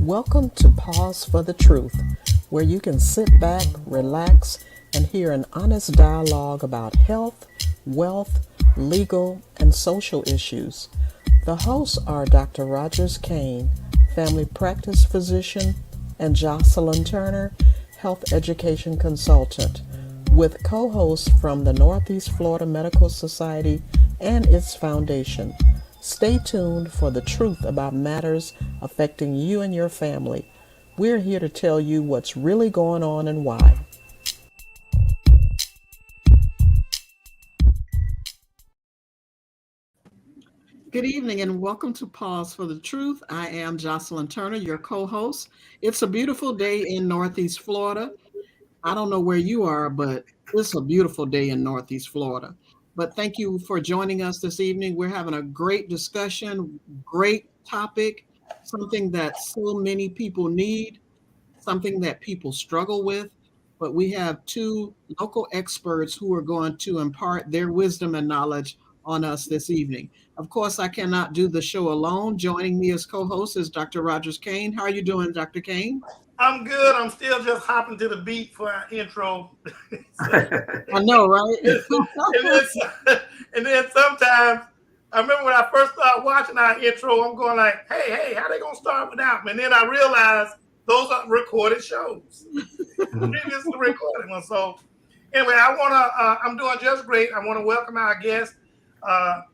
Welcome to Pause for the Truth, where you can sit back, relax, and hear an honest dialogue about health, wealth, legal, and social issues. The hosts are Dr. Rogers Kane, family practice physician, and Jocelyn Turner, health education consultant, with co hosts from the Northeast Florida Medical Society and its foundation. Stay tuned for the truth about matters affecting you and your family. We're here to tell you what's really going on and why. Good evening and welcome to Pause for the Truth. I am Jocelyn Turner, your co host. It's a beautiful day in Northeast Florida. I don't know where you are, but it's a beautiful day in Northeast Florida. But thank you for joining us this evening. We're having a great discussion, great topic, something that so many people need, something that people struggle with. But we have two local experts who are going to impart their wisdom and knowledge on us this evening. Of course, I cannot do the show alone. Joining me as co host is Dr. Rogers Kane. How are you doing, Dr. Kane? I'm good. I'm still just hopping to the beat for our intro. So, I know, right? and, then, and then sometimes I remember when I first started watching our intro, I'm going like, hey, how they gonna start without me? And then I realized those are recorded shows, previously recorded ones. So anyway, I'm doing just great. I want to welcome our guests.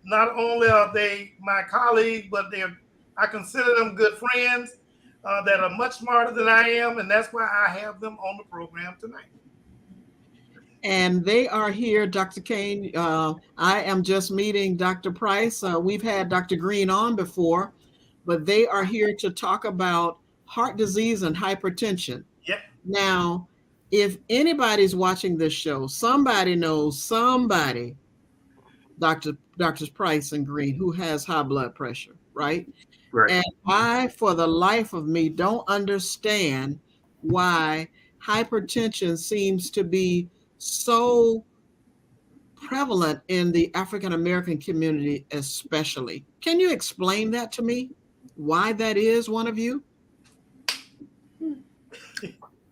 Not only are they my colleagues, but I consider them good friends that are much smarter than I am, and that's why I have them on the program tonight. And they are here, Dr. Kane. I am just meeting Dr. Price. We've had Dr. Green on before, but they are here to talk about heart disease and hypertension. Yep. Now, if anybody's watching this show, somebody knows somebody, Doctors Price and Green, who has high blood pressure, right? Right. And I, for the life of me, don't understand why hypertension seems to be so prevalent in the African American community, especially. Can you explain that to me? Why that is, one of you?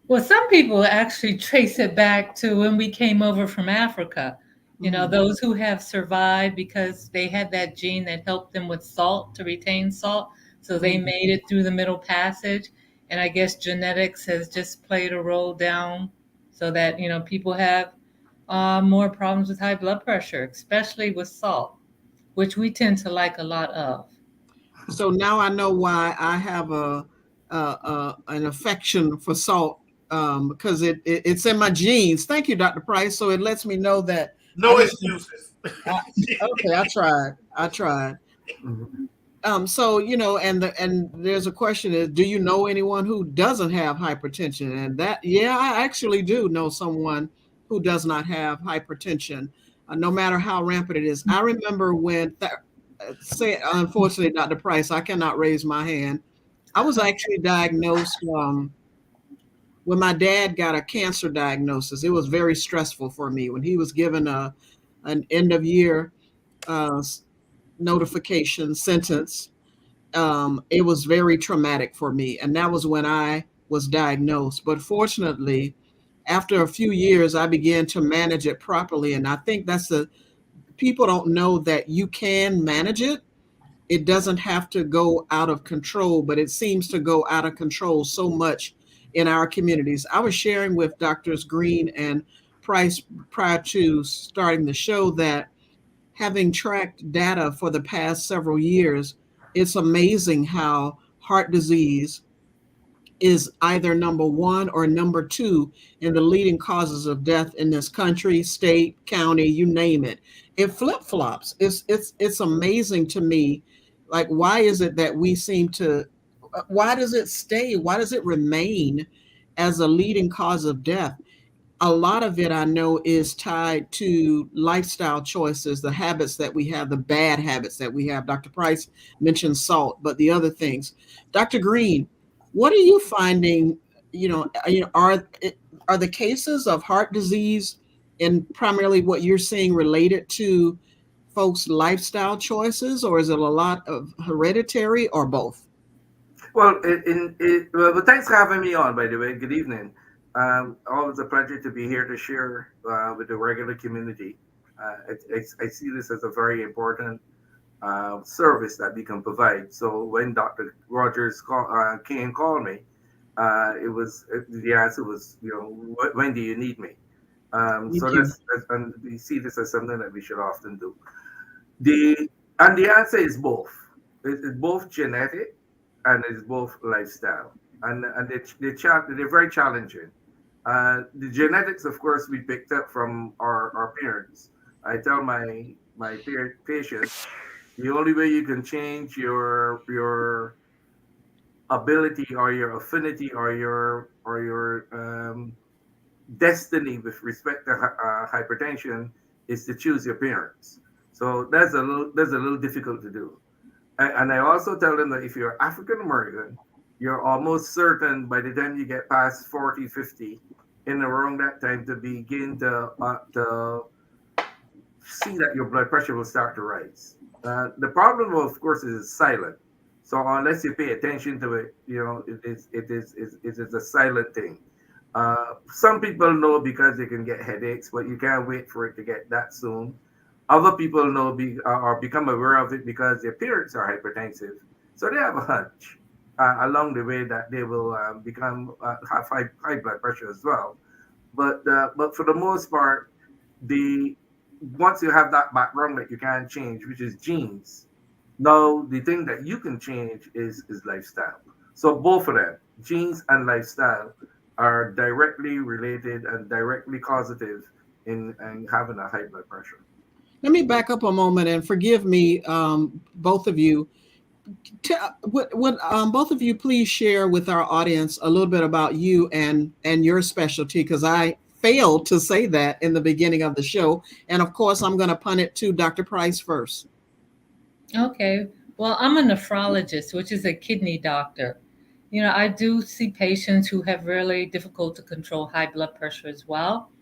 Well, some people actually trace it back to when we came over from Africa. Mm. Those who have survived because they had that gene that helped them with salt to retain salt. So they Mm. made it through the Middle Passage. And I guess genetics has just played a role down so that, people have more problems with high blood pressure, especially with salt, which we tend to like a lot of. So now I know why I have an affection for salt, because it's in my genes. Thank you, Dr. Price. So it lets me know that I No need. excuses. I, okay, I tried. I tried. Mhm. So and there's a question is, do you know anyone who doesn't have hypertension? And that, yeah, I actually do know someone who does not have hypertension, no matter how rampant it is. I remember when, say, unfortunately, Dr. Price, I cannot raise my hand. I was actually diagnosed when my dad got a cancer diagnosis. It was very stressful for me when he was given an end of year uh, notification sentence. It was very traumatic for me. And that was when I was diagnosed. But fortunately, after a few years, I began to manage it properly. And I think people don't know that you can manage it. It doesn't have to go out of control, but it seems to go out of control so much in our communities. I was sharing with Doctors Green and Price prior to starting the show that, having tracked data for the past several years, it's amazing how heart disease is either number one or number two in the leading causes of death in this country, state, county, you name it. It flip flops. It's amazing to me. Like, why is it that we seem to? Why does it stay? Why does it remain as a leading cause of death? A lot of it I know is tied to lifestyle choices, the habits that we have, the bad habits that we have. Dr. Price mentioned salt, but the other things. Dr. Green, what are you finding? Are the cases of heart disease and primarily what you're seeing related to folks' lifestyle choices, or is it a lot of hereditary, or both? Well, well, thanks for having me on, by the way. Good evening. Always a pleasure to be here to share with the regular community. I see this as a very important service that we can provide. So when Dr. King called me, the answer was, when do you need me? So Thank you. and we see this as something that we should often do. The and the answer is both. It's both genetic and it's both lifestyle, and they're very challenging. The genetics, of course, we picked up from our parents. I tell my patients the only way you can change your ability or your affinity or your destiny with respect to hypertension is to choose your parents. So that's a little difficult to do. And I also tell them that if you're African American, you're almost certain by the time you get past 40, 50, in around that time to begin to see that your blood pressure will start to rise. The problem, of course, is silent. So unless you pay attention to it, it is a silent thing. Some people know because they can get headaches, but you can't wait for it to get that soon. Other people know or become aware of it because their parents are hypertensive, so they have a hunch along the way that they will become have high blood pressure as well. But for the most part, the once you have that background that you can't change, which is genes, now the thing that you can change is lifestyle. So both of them, genes and lifestyle, are directly related and directly causative in having a high blood pressure. Let me back up a moment and forgive me, both of you. Would both of you please share with our audience a little bit about you and your specialty? Because I failed to say that in the beginning of the show, and of course, I'm going to punt it to Dr. Price first. Okay. Well, I'm a nephrologist, which is a kidney doctor. I do see patients who have really difficult to control high blood pressure as well.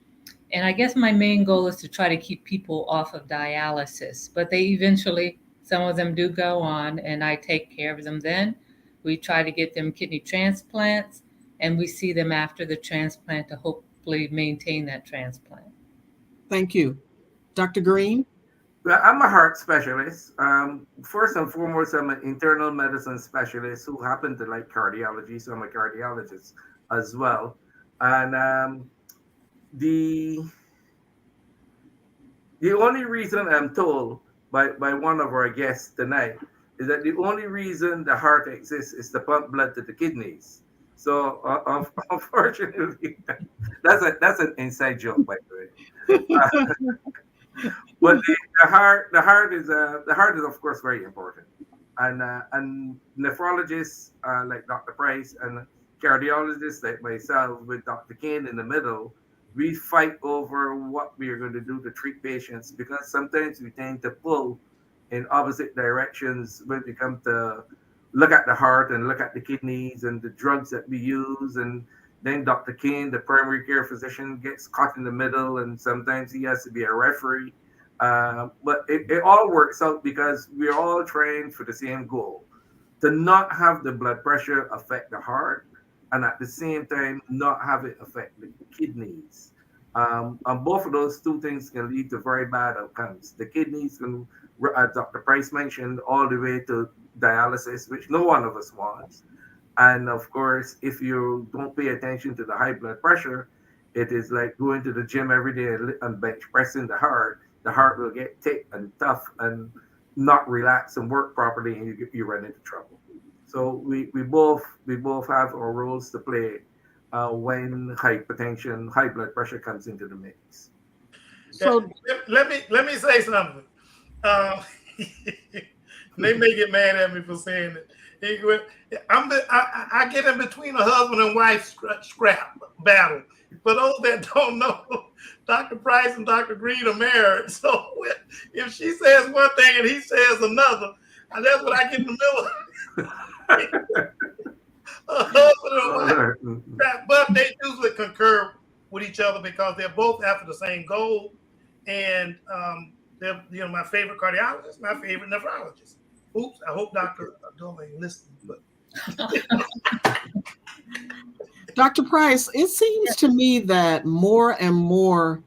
And I guess my main goal is to try to keep people off of dialysis, but they eventually, some of them do go on, and I take care of them then. We try to get them kidney transplants, and we see them after the transplant to hopefully maintain that transplant. Thank you, Dr. Green. Well, I'm a heart specialist. First and foremost, I'm an internal medicine specialist who happen to like cardiology, so I'm a cardiologist as well. And the the only reason I'm told by one of our guests tonight is that the only reason the heart exists is to pump blood to the kidneys. So unfortunately, that's an inside joke, by the way. But the heart is of course very important, and nephrologists like Dr. Price and cardiologists like myself with Dr. Kane in the middle, we fight over what we are going to do to treat patients because sometimes we tend to pull in opposite directions when we come to look at the heart and look at the kidneys and the drugs that we use. And then Dr. Kane, the primary care physician, gets caught in the middle, and sometimes he has to be a referee. But it all works out because we're all trained for the same goal, to not have the blood pressure affect the heart and at the same time not have it affect the kidneys. And both of those two things can lead to very bad outcomes. The kidneys can, as Dr. Price mentioned, all the way to dialysis, which no one of us wants. And of course, if you don't pay attention to the high blood pressure, it is like going to the gym every day and bench pressing the heart. The heart will get thick and tough and not relax and work properly, and you run into trouble. So we both have our roles to play when hypertension, high blood pressure comes into the mix. Yeah, So, let me say something. Um, they may get mad at me for saying it. I get in between a husband and wife scrap battle. For those that don't know, Dr. Price and Dr. Green are married. So if she says one thing and he says another, and that's what I get in the middle of. A husband and wife scrap, but they usually concur with each other because they're both after the same goal. And they're my favorite cardiologist, my favorite nephrologist. Oops, I hope Dr. Abdullah ain't listening, but Dr. Price, it seems to me that more and more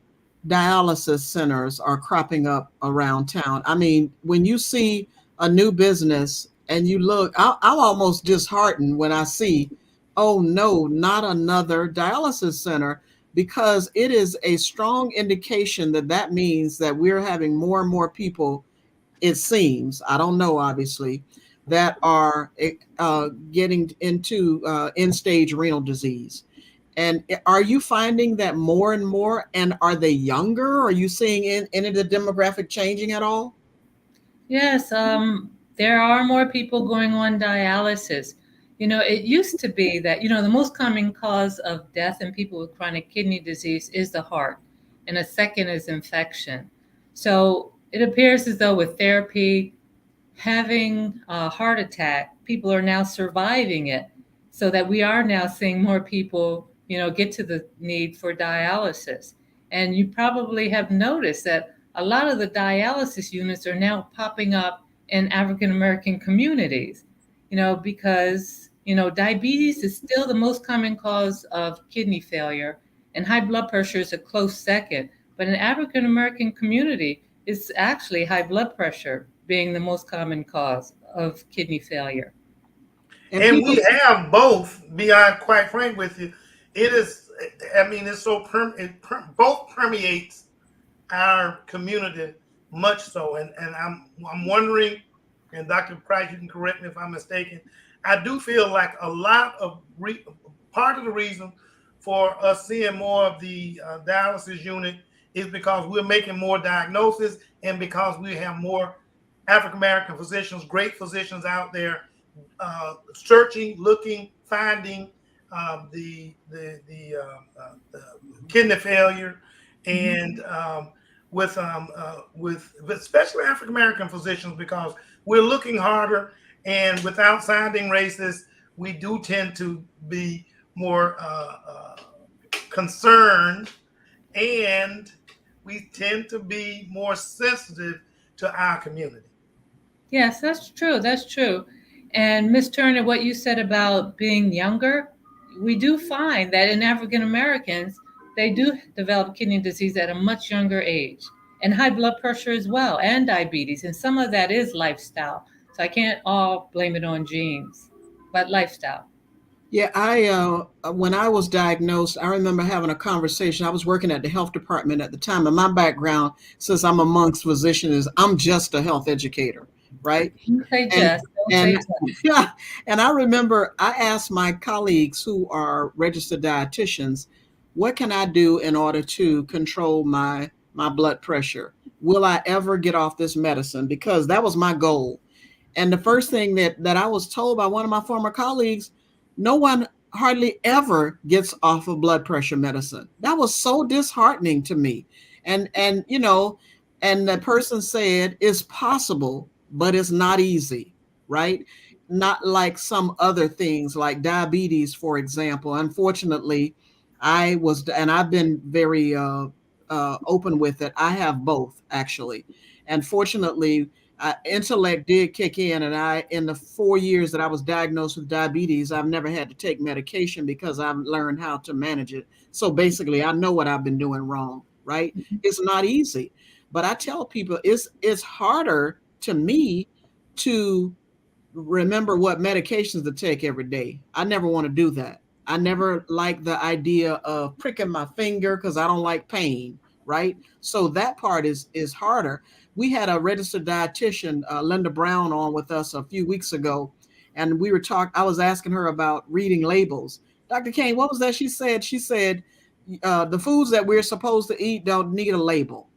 dialysis centers are cropping up around town. I mean, when you see a new business and you look, I'm almost disheartened when I see, oh no, not another dialysis center, because it is a strong indication that that means that we're having more and more people, it seems, I don't know, obviously, that are getting into end stage renal disease. And are you finding that more and more? And are they younger? Are you seeing any of the demographic changing at all? Yes, there are more people going on dialysis. It used to be that, the most common cause of death in people with chronic kidney disease is the heart, and a second is infection. So it appears as though with therapy, having a heart attack, people are now surviving it, so that we are now seeing more people, get to the need for dialysis. And you probably have noticed that a lot of the dialysis units are now popping up in African American communities, because, diabetes is still the most common cause of kidney failure, and high blood pressure is a close second. But in African American community, it's actually high blood pressure being the most common cause of kidney failure. And And people, we have both. Beyond quite frank with you, it is. I mean, it's so both permeates our community much so. And I'm wondering, and Dr. Price, you can correct me if I'm mistaken. I do feel like a lot of part of the reason for us seeing more of the dialysis unit is because we're making more diagnoses and because we have more African American physicians, great physicians out there searching, looking, finding the kidney failure, and with especially African American physicians because we're looking harder, and without sounding racist, we do tend to be more concerned, and we tend to be more sensitive to our community. Yes, that's true. That's true. And Miss Turner, what you said about being younger, we do find that in African Americans, they do develop kidney disease at a much younger age, and high blood pressure as well, and diabetes. And some of that is lifestyle. So I can't all blame it on genes, but lifestyle. yeah, when I was diagnosed, I remember having a conversation. I was working at the health department at the time, and my background, since I'm amongst physicians, is I'm just a health educator, right? Don't say And just, don't say and just. yeah, and I remember I asked my colleagues who are registered dietitians, what can I do in order to control my blood pressure? Will I ever get off this medicine? Because that was my goal. And the first thing that I was told by one of my former colleagues, no one hardly ever gets off of blood pressure medicine. That was so disheartening to me. And and the person said it's possible, but it's not easy, right? Not like some other things like diabetes, for example. Unfortunately, and I've been very open with it. I have both actually. And fortunately, intellect did kick in, and in the 4 years that I was diagnosed with diabetes, I've never had to take medication because I've learned how to manage it. So basically, I know what I've been doing wrong, right? It's not easy, but I tell people it's harder to me to remember what medications to take every day. I never want to do that. I never like the idea of pricking my finger because I don't like pain, right? So that part is harder. We had a registered dietitian, Linda Brown, on with us a few weeks ago, and we were talking. I was asking her about reading labels. Dr. Kane, what was that she said? She said the foods that we're supposed to eat don't need a label.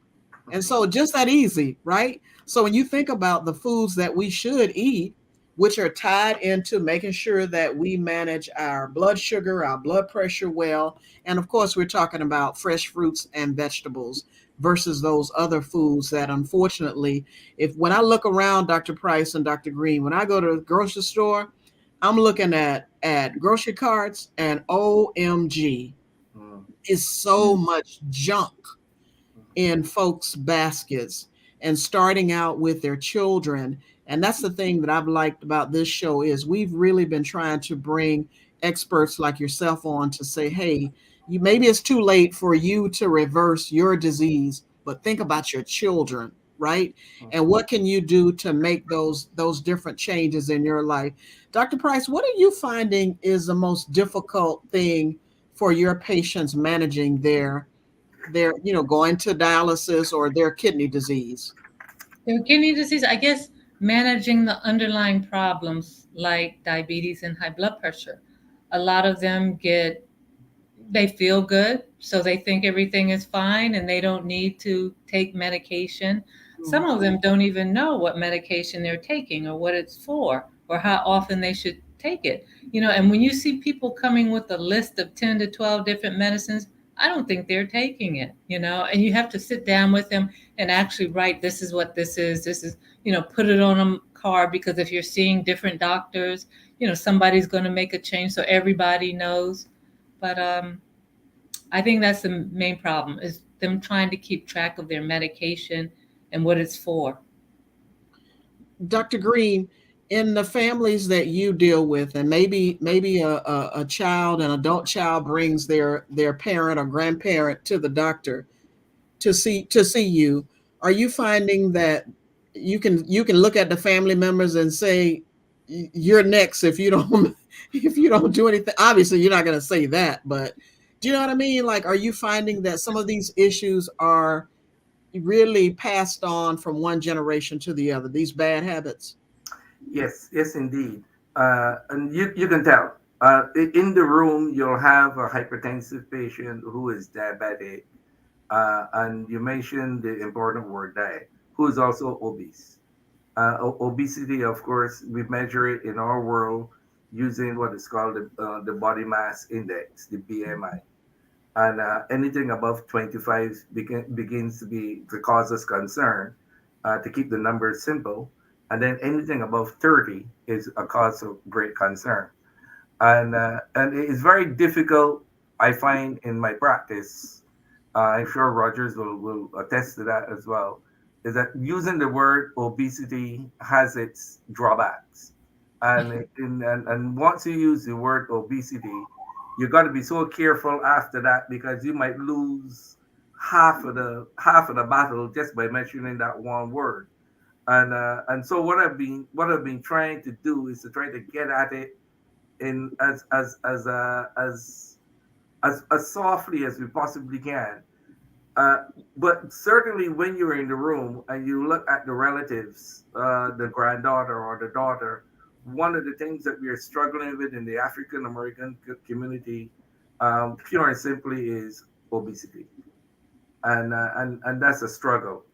And so just that easy, right? So when you think about the foods that we should eat, which are tied into making sure that we manage our blood sugar, our blood pressure well, and of course we're talking about fresh fruits and vegetables versus those other foods that unfortunately, if when I look around, Dr. Price and Dr. Green, when I go to the grocery store, I'm looking at grocery carts and OMG, Mm. is so much junk in folks' baskets, and starting out with their children. And that's the thing that I've liked about this show is we've really been trying to bring experts like yourself on to say, hey, you maybe it's too late for you to reverse your disease, but think about your children, right? And what can you do to make those different changes in your life? Dr. Price, what are you finding is the most difficult thing for your patients managing their going to dialysis or their kidney disease? Their kidney disease, I guess, managing the underlying problems like diabetes and high blood pressure. A lot of them they feel good, so they think everything is fine and they don't need to take medication. Some of them don't even know what medication they're taking or what it's for or how often they should take it. And when you see people coming with a list of 10 to 12 different medicines, I don't think they're taking it. And you have to sit down with them and actually write, this is what this is, put it on a card, because if you're seeing different doctors, somebody's going to make a change so everybody knows. But I think that's the main problem is them trying to keep track of their medication and what it's for. Dr. Green, in the families that you deal with, and maybe a child, an adult child brings their parent or grandparent to the doctor to see you, are you finding that you can look at the family members and say you're next if you don't if you don't do anything? Obviously, you're not going to say that, but do you know what I mean? Like, are you finding that some of these issues are really passed on from one generation to the other, these bad habits? Yes, yes, indeed. And you can tell. In the room, you'll have a hypertensive patient who is diabetic, and you mentioned the important word diet, who is also obese. Obesity, of course, we measure it in our world using what is called the body mass index, the BMI. And anything above 25 begins to cause us concern, to keep the numbers simple. And then anything above 30 is a cause of great concern. And it is very difficult, I find, in my practice. I'm sure Rogers will attest to that as well. Is that using the word obesity has its drawbacks, and once you use the word obesity, you got to be so careful after that, because you might lose half of the battle just by mentioning that one word. And so what I've been trying to do is to try to get at it in as softly as we possibly can. Uh, but certainly, when you're in the room and you look at the relatives, the granddaughter or the daughter, one of the things that we are struggling with in the African American community, pure and simply, is obesity, and that's a struggle.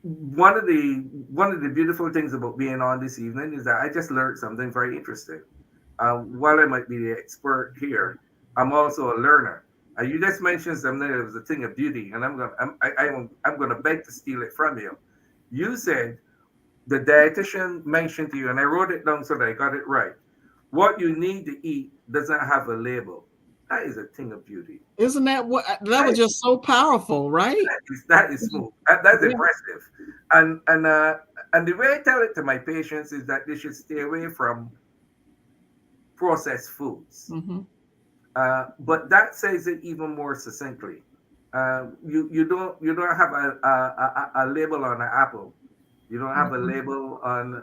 One of the beautiful things about being on this evening is that I just learned something very interesting. While I might be the expert here, I'm also a learner. You just mentioned something that was a thing of beauty, and I'm gonna beg to steal it from you. You said the dietitian mentioned to you, and I wrote it down so that I got it right. What you need to eat doesn't have a label. That is a thing of beauty. Isn't that what that That was is, just so powerful, right? that is smooth. That's Yeah. impressive. And the way I tell it to my patients is that they should stay away from processed foods. Hmm. But that says it even more succinctly. You don't have a label on an apple. You don't have a Hmm. label on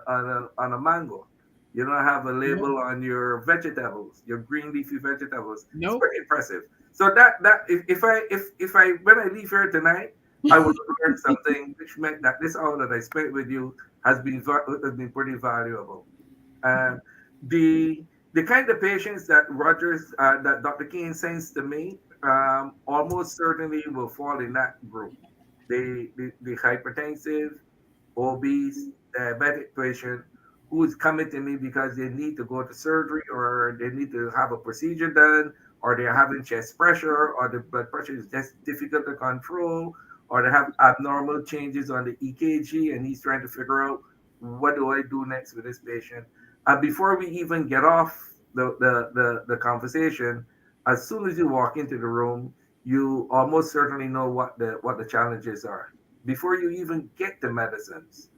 a mango. You don't have a Nope. label on your vegetables, your green leafy vegetables. It's Nope. pretty impressive. So that if I when I leave here tonight, I would learn something, which meant that this hour that I spent with you has been pretty valuable. And the the kind of patients that Dr. King sends to me, almost certainly will fall in that group. The hypertensive, obese, diabetic patient who is coming to me because they need to go to surgery, or they need to have a procedure done, or they're having chest pressure, or the blood pressure is just difficult to control, or they have abnormal changes on the EKG, and he's trying to figure out, what do I do next with this patient. And before we even get off the conversation, as soon as you walk into the room, you almost certainly know what the challenges are before you even get the medicines.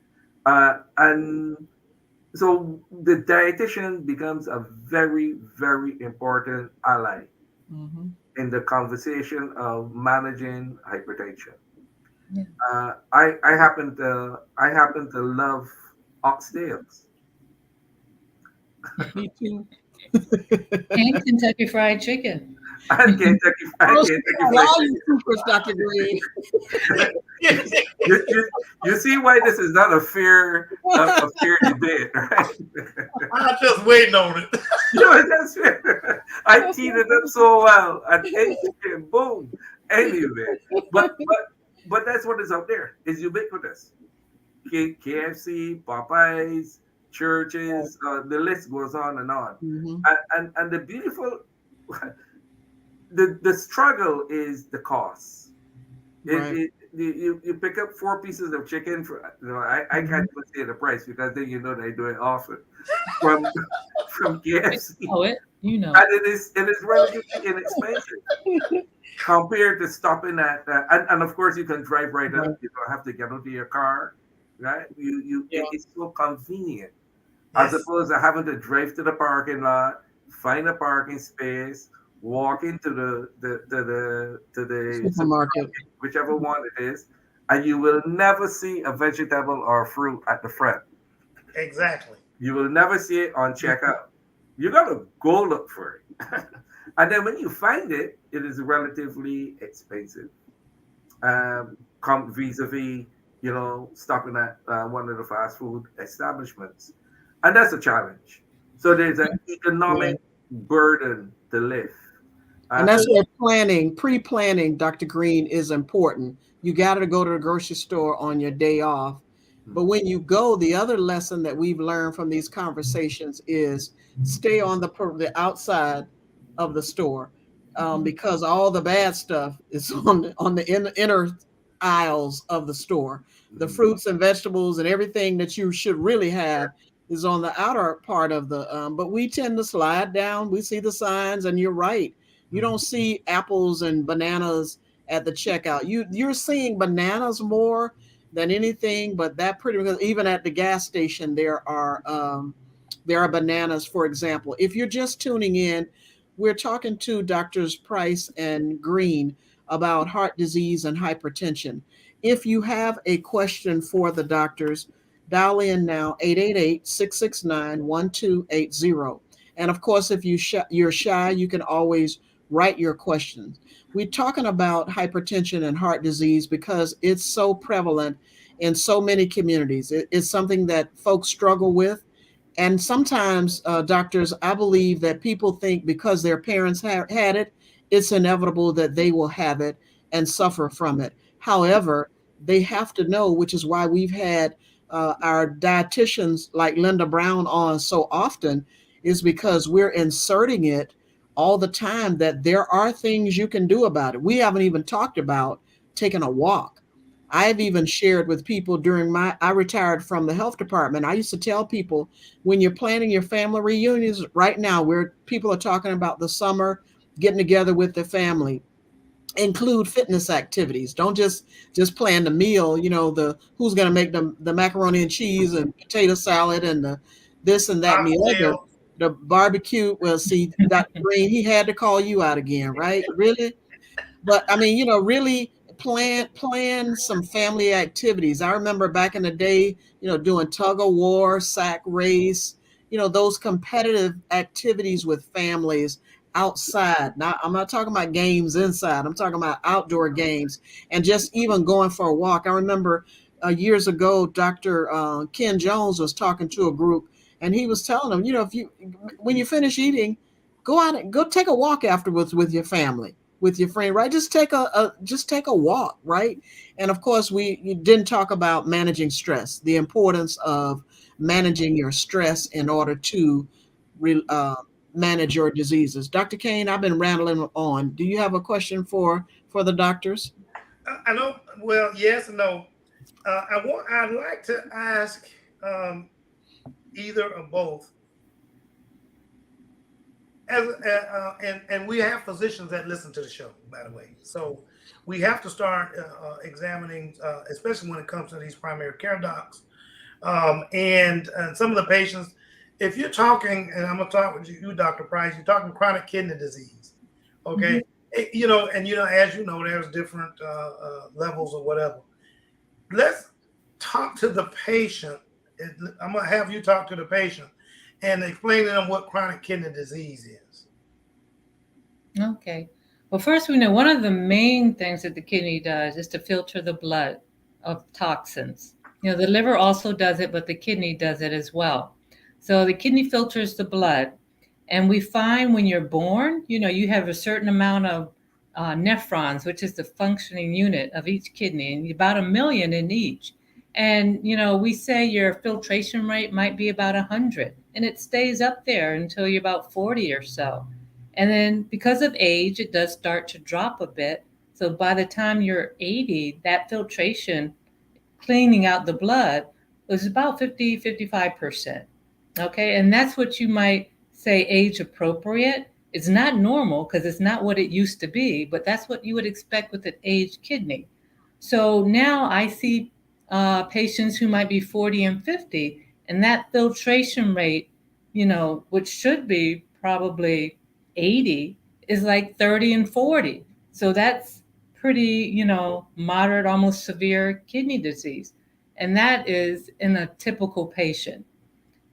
And so the dietitian becomes a very, very important ally Mm-hmm. in the conversation of managing hypertension. Yeah. I happen to love oxtails Me too. And Kentucky Fried Chicken. and Oh, she Kentucky got Fried all you Chicken. secrets, Dr. Green. You see why this is not a fair debate, right? I'm just waiting on it. You know, that's fair. I teed it up so well and chicken, boom. Anyway, but but that's what is out there. It's ubiquitous. KFC, Popeyes, churches, the list goes on and on. Mm-hmm. And the beautiful, the struggle is the cost. Right. You pick up four pieces of chicken for I Mm-hmm. can't even say the price because then you know they do it often from from KFC, Oh, it. You know. and it is relatively inexpensive compared to stopping at and of course you can drive right up. Right. You don't have to get into your car, right? Yeah. It's so convenient as Yes. opposed to having to drive to the parking lot, find a parking space, walk into the Supermarket. supermarket, whichever one it is, and you will never see a vegetable or fruit at the front. Exactly. You will never see it on checkout. You gotta go look for it. And then when you find it, it is relatively expensive. Come vis-a-vis, stopping at one of the fast food establishments, and that's a challenge. So there's an Yeah. economic burden to lift. And So that's where planning, pre-planning, Dr. Green, is important. You got to go to the grocery store on your day off. But when you go, the other lesson that we've learned from these conversations is stay on the outside of the store, Mhm. because all the bad stuff is on the inner aisles of the store. The mhm, fruits and vegetables and everything that you should really have is on the outer part of the. But we tend to slide down. We see the signs, and you're right, you mhm, don't see apples and bananas at the checkout. You're seeing bananas more than anything, but that pretty much even at the gas station there are bananas, for example. If you're just tuning in, we're talking to Doctors Price and Green about heart disease and hypertension. If you have a question for the doctors, dial in now 888-669-1280. And of course, if you're shy, you can always write your questions. We're talking about hypertension and heart disease because it's so prevalent in so many communities. It's something that folks struggle with. And sometimes, doctors, I believe that people think because their parents had it, it's inevitable that they will have it and suffer from it. However, they have to know, which is why we've had our dietitians like Linda Brown on so often, is because we're inserting it all the time that there are things you can do about it. We haven't even talked about taking a walk. I've even shared with people I retired from the health department. I used to tell people, when you're planning your family reunions right now, where people are talking about the summer, getting together with their family, include fitness activities. Don't just plan the meal, the who's going to make the macaroni and cheese and potato salad and the this and that and the other. Oxtails. The barbecue. Well, see, Dr. Green, he had to call you out again, right? Really? But I mean, really plan some family activities. I remember back in the day, doing tug of war, sack race, those competitive activities with families outside. Now, I'm not talking about games inside. I'm talking about outdoor games and just even going for a walk. I remember years ago, Dr. Ken Jones was talking to a group, and he was telling them, if you when you finish eating, go out and go take a walk afterwards with your family, with your friend, right? Just take a walk, right? And of course, we didn't talk about managing stress, the importance of managing your stress in order to re, uh, manage your diseases. Dr. Kane, I've been rambling on. Do you have a question for the doctors? I know. Well, yes and no. I'd like to ask um, either or both. And we have physicians that listen to the show, by the way. So we have to start examining, especially when it comes to these primary care docs. And some of the patients, if you're talking, and I'm gonna talk with you, Dr. Price, you're talking chronic kidney disease, Hmm. okay? As you know, there's different levels or whatever. Let's talk to the patient. I'm gonna have you talk to the patient and explain to them what chronic kidney disease is. Okay. Well, first, we know one of the main things that the kidney does is to filter the blood of toxins. The liver also does it, but the kidney does it as well. So the kidney filters the blood. And we find when you're born, you have a certain amount of nephrons, which is the functioning unit of each kidney, and about 1 million in each. And, we say your filtration rate might be about 100, and it stays up there until you're about 40 or so. And then because of age, it does start to drop a bit. So by the time you're 80, that filtration, cleaning out the blood, was about 50, 55%. Okay. And that's what you might say age appropriate. It's not normal because it's not what it used to be, but that's what you would expect with an aged kidney. So now I see patients who might be 40 and 50, and that filtration rate, which should be probably 80, is like 30 and 40. So that's pretty, moderate, almost severe kidney disease. And that is in a typical patient.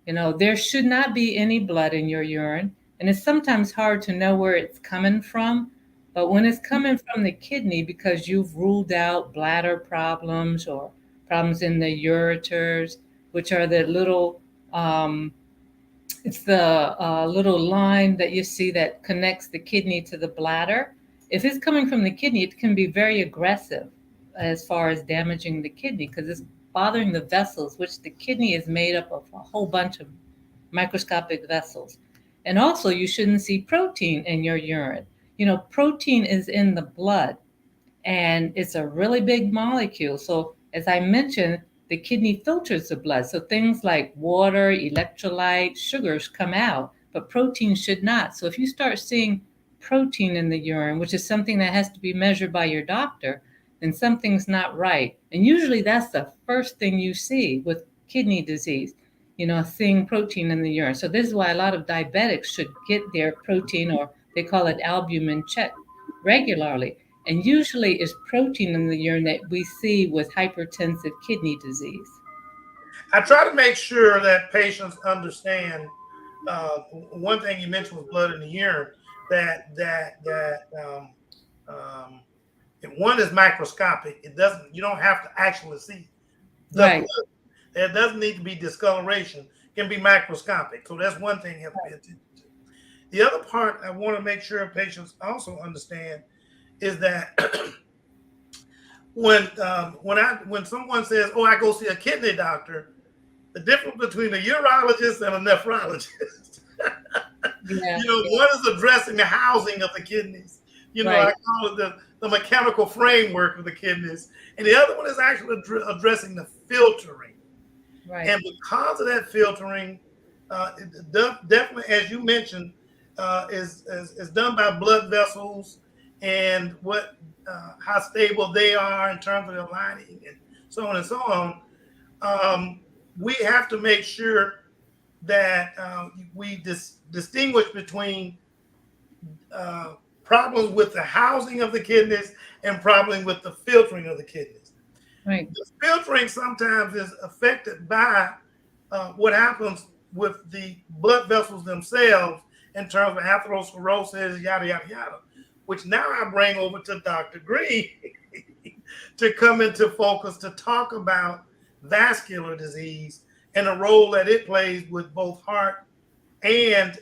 There should not be any blood in your urine. And it's sometimes hard to know where it's coming from. But when it's coming from the kidney because you've ruled out bladder problems or problems in the ureters, which are the little it's the little line that you see that connects the kidney to the bladder. If it's coming from the kidney, it can be very aggressive as far as damaging the kidney because it's bothering the vessels, which the kidney is made up of a whole bunch of microscopic vessels. And also, you shouldn't see protein in your urine. Protein is in the blood and it's a really big molecule. So, as I mentioned, the kidney filters the blood. So, things like water, electrolytes, sugars come out, but protein should not. So, if you start seeing protein in the urine, which is something that has to be measured by your doctor, then something's not right. And usually that's the first thing you see with kidney disease, seeing protein in the urine. So, this is why a lot of diabetics should get their protein, or they call it albumin, checked regularly. And usually it's protein in the urine that we see with hypertensive kidney disease. I try to make sure that patients understand. One thing you mentioned was blood in the urine. That um, if one is microscopic, it doesn't. You don't have to actually see the Right. blood. There doesn't need to be discoloration. It can be microscopic. So that's one thing you have to pay attention to. The other part I want to make sure patients also understand is that when someone says, "Oh, I go see a kidney doctor," the difference between a urologist and a nephrologist. Yeah. One is addressing the housing of the kidneys. I Right. call it the mechanical framework of the kidneys, and the other one is actually addressing the filtering. Right. And because of that filtering, definitely, as you mentioned, is done by blood vessels and how stable they are in terms of their lining and so on and so on. Um, we have to make sure that we distinguish between uh, problems with the housing of the kidneys and problems with the filtering of the kidneys. Right. The filtering sometimes is affected by what happens with the blood vessels themselves in terms of atherosclerosis, yada, yada, yada, which now I bring over to Dr. Green to come into focus to talk about vascular disease and the role that it plays with both heart and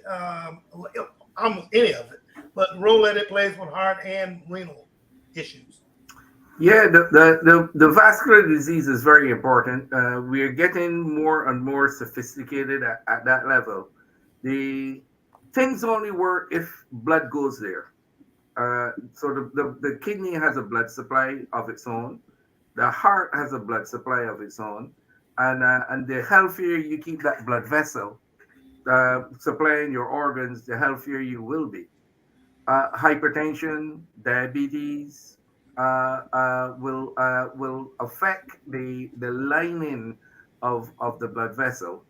almost any of it, but the role that it plays with heart and renal issues. Yeah, the vascular disease is very important. We are getting more and more sophisticated at that level. The things only work if blood goes there. So the kidney has a blood supply of its own. The heart has a blood supply of its own, and the healthier you keep that blood vessel supplying your organs, the healthier you will be. Hypertension, diabetes will affect the lining of the blood vessel.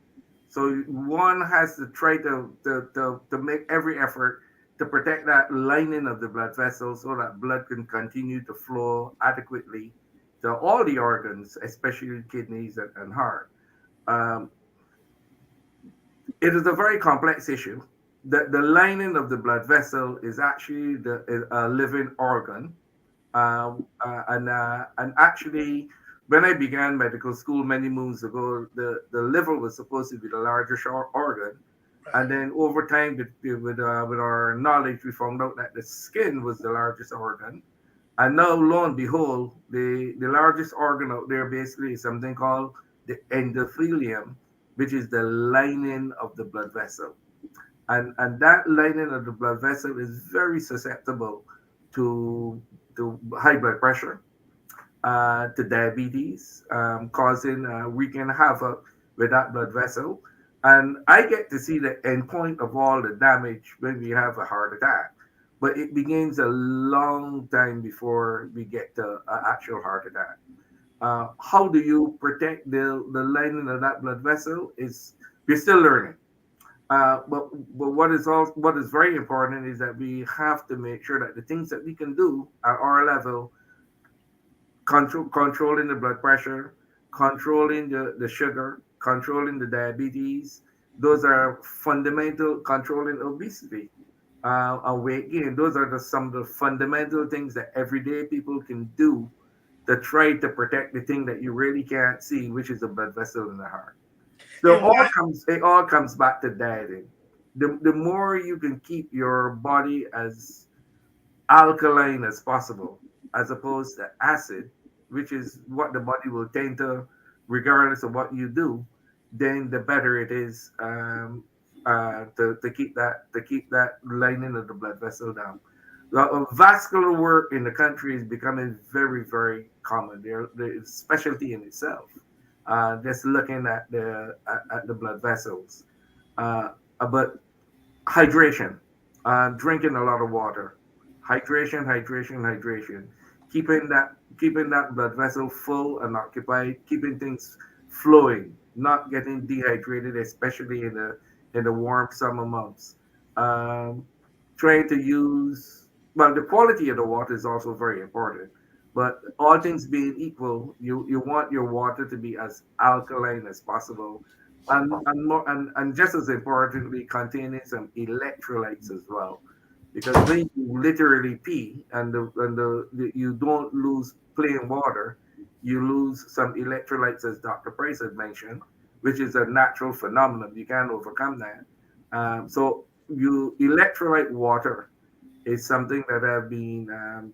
So one has to try to make every effort to protect that lining of the blood vessel so that blood can continue to flow adequately to all the organs, especially kidneys and heart. Um, it is a very complex issue. The lining of the blood vessel is actually a living organ. And actually, when I began medical school many moons ago, the liver was supposed to be the largest organ. And Right. then over time, with our knowledge, we found out that the skin was the largest organ. And now, lo and behold, the largest organ out there basically is something called the endothelium, which is the lining of the blood vessel. And that lining of the blood vessel is very susceptible to high blood pressure, to diabetes, causing wreaking havoc with that blood vessel. And I get to see the end point of all the damage when we have a heart attack. But it begins a long time before we get to an actual heart attack. How do you protect the lining of that blood vessel? Is we're still learning. But what is very important is that we have to make sure that the things that we can do at our level, controlling the blood pressure, controlling the sugar, controlling the diabetes. Those are fundamental. Controlling obesity, and weight gain. Those are some of the fundamental things that everyday people can do to try to protect the thing that you really can't see, which is the blood vessel in the heart. So And why? it all comes back to dieting. The more you can keep your body as alkaline as possible, as opposed to acid, which is what the body will tend to, regardless of what you do, then the better it is, to keep that lining of the blood vessel down. Vascular work in the country is becoming very, very common. It's a specialty in itself. Just looking at the blood vessels, uh, but hydration, drinking a lot of water, hydration, keeping that blood vessel full and occupied, keeping things flowing, not getting dehydrated, especially in the warm summer months. Um, Trying to use, well, the quality of the water is also very important. But all things being equal, you want your water to be as alkaline as possible, and just as importantly, containing some electrolytes as well. Because when you literally pee you don't lose plain water, you lose some electrolytes, as Dr. Price had mentioned, which is a natural phenomenon. You can't overcome that. So you electrolyte water is something that I've been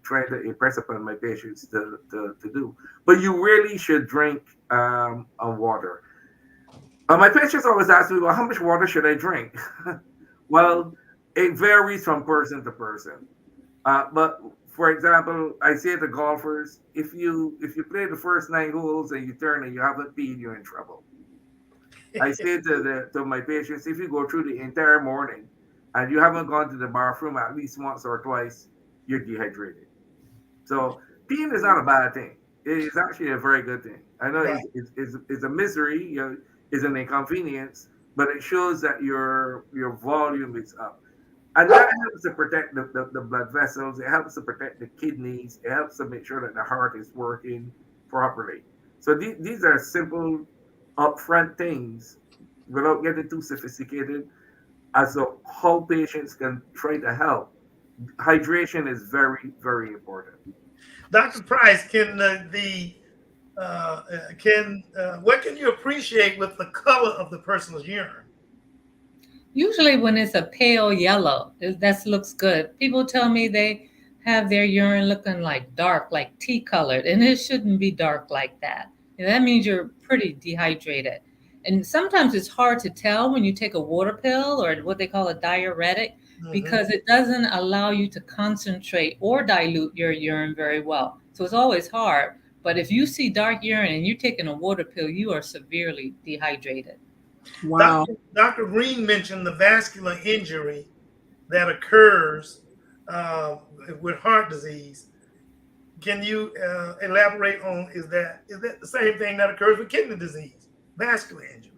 trying to impress upon my patients to do. But you really should drink water. My patients always ask me, well, how much water should I drink? Well, it varies from person to person. But for example, I say to golfers, if you play the first 9 holes and you turn and you haven't peed, you're in trouble. I say to my patients, if you go through the entire morning and you haven't gone to the bathroom at least once or twice, you're dehydrated. So peeing is not a bad thing. It is actually a very good thing. I know Right. it's a misery, it's an inconvenience, but it shows that your volume is up. And that helps to protect the blood vessels. It helps to protect the kidneys. It helps to make sure that the heart is working properly. So these are simple, upfront things without getting too sophisticated as to how patients can try to help. Hydration is very, very important. Dr. Price, can the can what can you appreciate with the color of the person's urine? Usually, when it's a pale yellow, that looks good. People tell me they have their urine looking like dark, like tea colored, and it shouldn't be dark like that. And that means you're pretty dehydrated. And sometimes it's hard to tell when you take a water pill or what they call a diuretic Hmm. because it doesn't allow you to concentrate or dilute your urine very well. So it's always hard. But if you see dark urine and you're taking a water pill, you are severely dehydrated. Wow. Dr. Green mentioned the vascular injury that occurs uh, with heart disease. Can you elaborate on is that the same thing that occurs with kidney disease? vascular injury.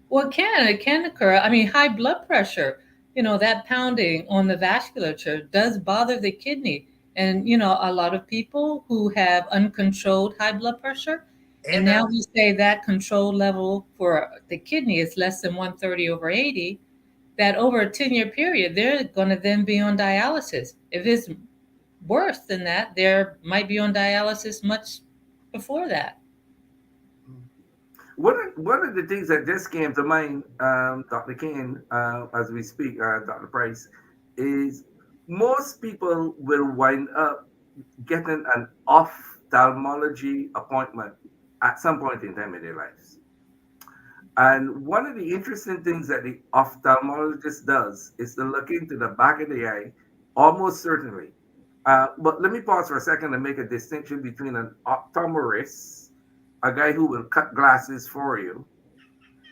Well, it can occur. I mean, high blood pressure, that pounding on the vasculature does bother the kidney. And, a lot of people who have uncontrolled high blood pressure, and And now we say that control level for the kidney is less than 130 over 80, that over a 10-year period, they're going to then be on dialysis. If it's worse than that, they might be on dialysis much before that. One of the things that just came to mind, Dr. King, as we speak, Dr. Price, is most people will wind up getting an ophthalmology appointment at some point in time in their lives. And one of the interesting things that the ophthalmologist does is to look into the back of the eye, almost certainly. But let me pause for a second and make a distinction between an optometrist, a guy who will cut glasses for you,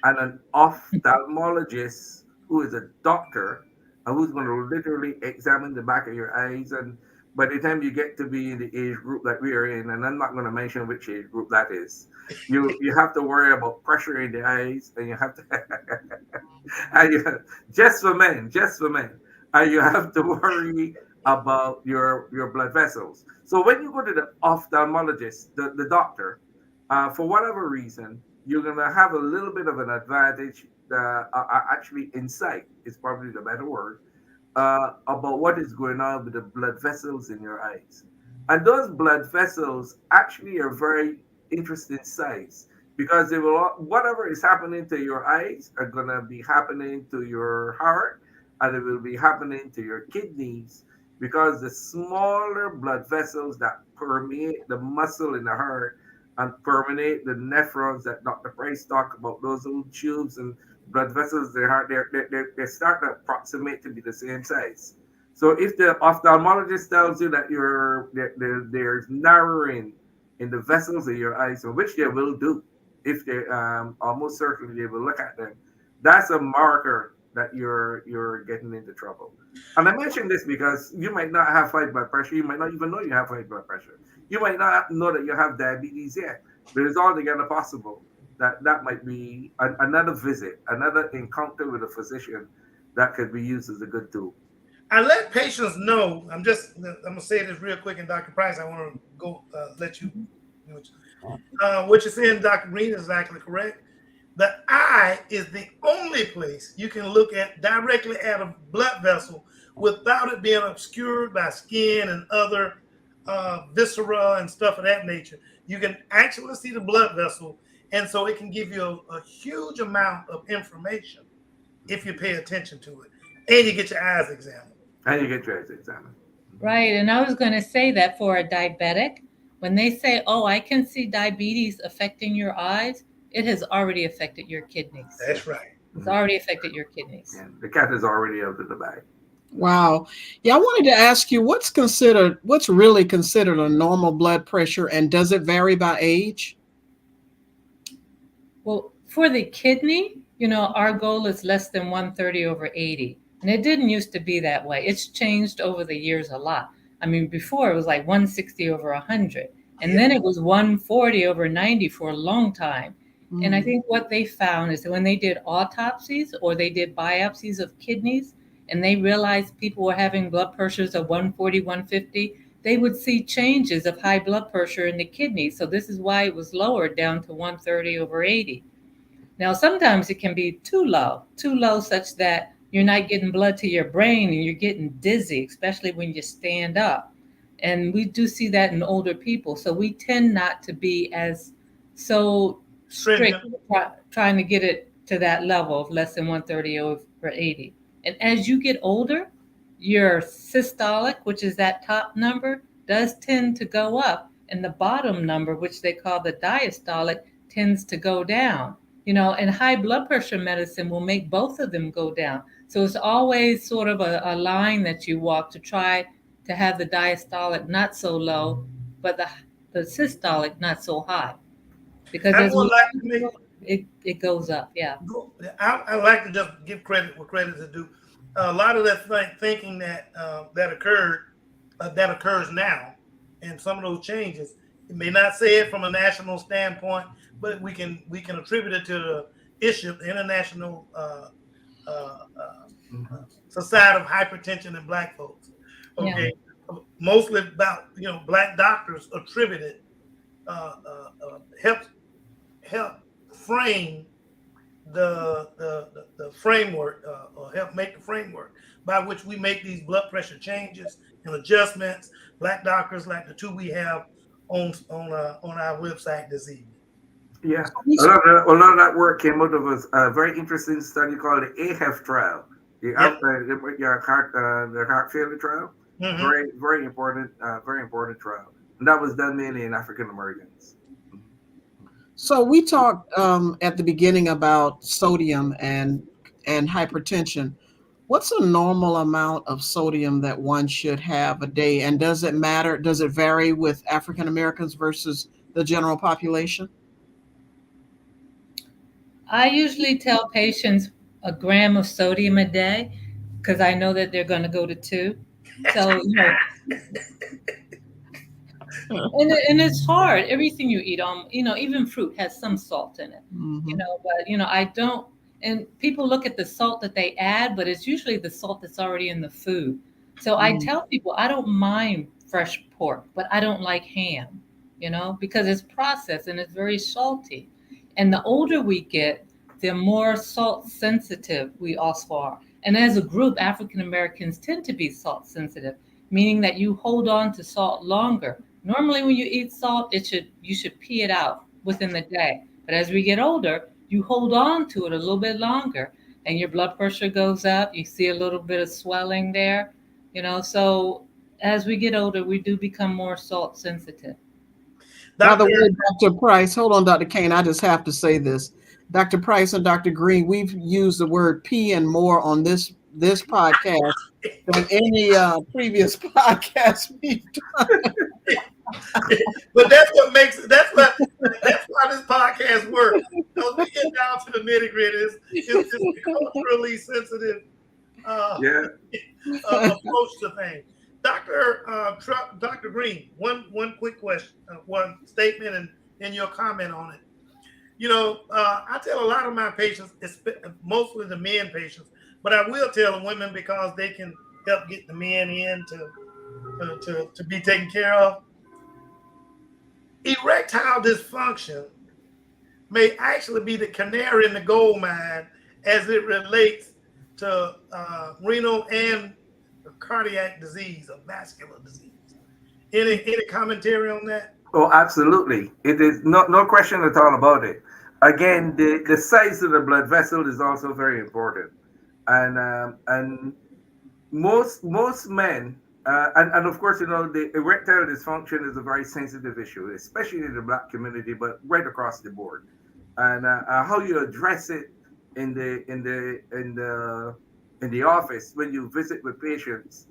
and an ophthalmologist who is a doctor and who's going to literally examine the back of your eyes. And by the time you get to be in the age group that we are in, and I'm not going to mention which age group that is, you have to worry about pressure in the eyes, and you have to and just for men, and you have to worry about your blood vessels. So when you go to the ophthalmologist, the doctor, for whatever reason, you're gonna have a little bit of an advantage. Actually, insight is probably the better word about what is going on with the blood vessels in your eyes. And those blood vessels actually are very interesting size because they will whatever is happening to your eyes are gonna be happening to your heart and it will be happening to your kidneys because the smaller blood vessels that permeate the muscle in the heart and permeate the nephrons that Dr. Price talked about, those little tubes and blood vessels in the heart, they start to approximate to be the same size. So if the ophthalmologist tells you that there's narrowing in the vessels of your eyes, which they will do, if they almost certainly they will look at them, that's a marker that you're getting into trouble. And I mention this because you might not have high blood pressure, you might not even know you have high blood pressure. You might not know that you have diabetes yet, but it's altogether possible that that might be another visit, another encounter with a physician that could be used as a good tool. I let patients know. I'm gonna say this real quick, and Dr. Price, I want to go let you. What you're saying, Dr. Green, is exactly correct. The eye is the only place you can look at directly at a blood vessel without it being obscured by skin and other viscera and stuff of that nature. You can actually see the blood vessel, and so it can give you a huge amount of information if you pay attention to it, and you get your eyes examined. And you get your eyes examined. Right. And I was going to say that for a diabetic, when they say, oh, I can see diabetes affecting your eyes, it has already affected your kidneys. That's right. It's already affected your kidneys. Yeah, the cat is already out of the bag. Wow. Yeah, I wanted to ask you what's really considered a normal blood pressure, and does it vary by age? Well, for the kidney, our goal is less than 130 over 80. And it didn't used to be that way. It's changed over the years a lot. I mean, before it was like 160 over 100. And then it was 140 over 90 for a long time. And I think what they found is that when they did autopsies or they did biopsies of kidneys and they realized people were having blood pressures of 140, 150, they would see changes of high blood pressure in the kidneys. So this is why it was lowered down to 130 over 80. Now, sometimes it can be too low such that you're not getting blood to your brain and you're getting dizzy, especially when you stand up. And we do see that in older people. So we tend not to be as so strict trying to get it to that level of less than 130 over 80. And as you get older, your systolic, which is that top number, does tend to go up. And the bottom number, which they call the diastolic, tends to go down. And high blood pressure medicine will make both of them go down. So it's always sort of a line that you walk to try to have the diastolic not so low, but the systolic not so high. Because I as would we like to make it goes up, yeah. I like to just give credit where credit is due. A lot of that thinking that occurs now, and some of those changes, it may not say it from a national standpoint, but we can attribute it to the issue, the International uh, Society of Hypertension in Black folks. Yeah. Okay, mostly about black doctors attributed help help frame the framework or help make the framework by which we make these blood pressure changes and adjustments. Black doctors like the two we have on our website this evening. Yeah, So we, a lot of that work came out of a very interesting study called the AHEF trial, Yep. the heart failure trial. Hmm. Very important trial, and that was done mainly in African Americans. so we talked at the beginning about sodium and hypertension. What's a normal amount of sodium that one should have a day? And does it matter? Does it vary with African Americans versus the general population? I usually tell patients a gram of sodium a day because I know that they're going to go to two. So, and it's hard. Everything you eat, even fruit has some salt in it, Hmm. but, I don't, and people look at the salt that they add, but it's usually the salt that's already in the food. So I Hmm. tell people I don't mind fresh pork, but I don't like ham, because it's processed and it's very salty. And the older we get, the more salt sensitive we also are. And as a group, African Americans tend to be salt sensitive, meaning that you hold on to salt longer. Normally, when you eat salt, you should pee it out within the day. But as we get older, you hold on to it a little bit longer, and your blood pressure goes up. You see a little bit of swelling there, So as we get older, we do become more salt sensitive. By the Doctor. way, Dr. Price, hold on, Dr. Kane, I just have to say this. Dr. Price and Dr. Green, we've used the word pee and more on this podcast than any previous podcast we've done. But that's what makes it. That's why this podcast works. Because we get down to the nitty gritty. It's a culturally sensitive uh, Yeah, approach to things. Dr. Green, one quick question, one statement, and then your comment on it. I tell a lot of my patients, mostly the men patients, but I will tell the women because they can help get the men in to be taken care of. Erectile dysfunction may actually be the canary in the gold mine as it relates to renal and cardiac disease or vascular disease. Any commentary on that? oh, absolutely. It is no question at all about it. Again, the size of the blood vessel is also very important, and most men, and of course, the erectile dysfunction is a very sensitive issue, especially in the black community, but right across the board. And how you address it in the office when you visit with patients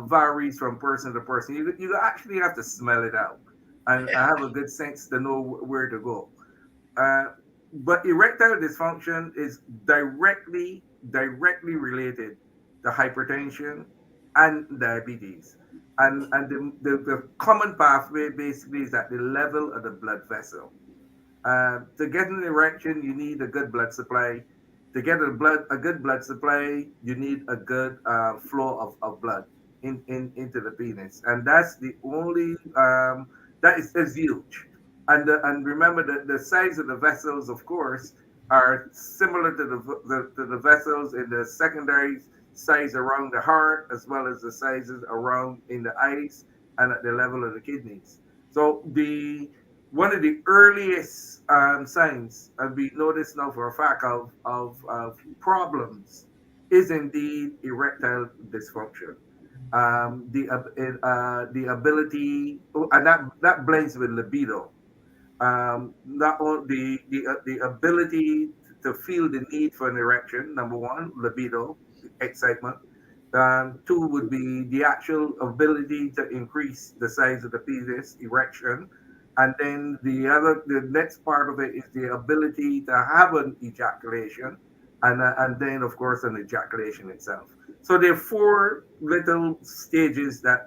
varies from person to person. You actually have to smell it out and have a good sense to know where to go. Uh, but erectile dysfunction is directly related to hypertension and diabetes. And the common pathway basically is at the level of the blood vessel. To get an erection, you need a good blood supply. To get a good blood supply, you need a good flow of blood into the penis, and that's the only that is huge. And remember that the size of the vessels, of course, are similar to the vessels in the secondary size around the heart, as well as the sizes around in the eyes and at the level of the kidneys. So the one of the earliest signs, and we know this now for a fact, of problems is indeed erectile dysfunction. The ability, and that blends with libido. Not only the ability to feel the need for an erection, number one, libido, excitement. Two would be the actual ability to increase the size of the penis, erection. And then the next part of it is the ability to have an ejaculation, and then of course an ejaculation itself. So there are four little stages that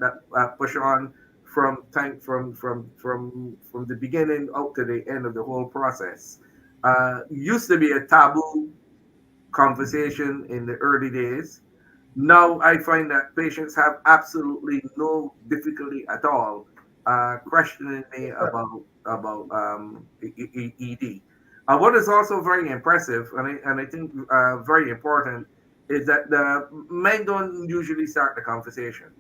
push on from time from the beginning out to the end of the whole process. Used to be a taboo conversation in the early days. Now I find that patients have absolutely no difficulty at all questioning me about ED. What is also very impressive, and I think very important, is that the men don't usually start the conversation.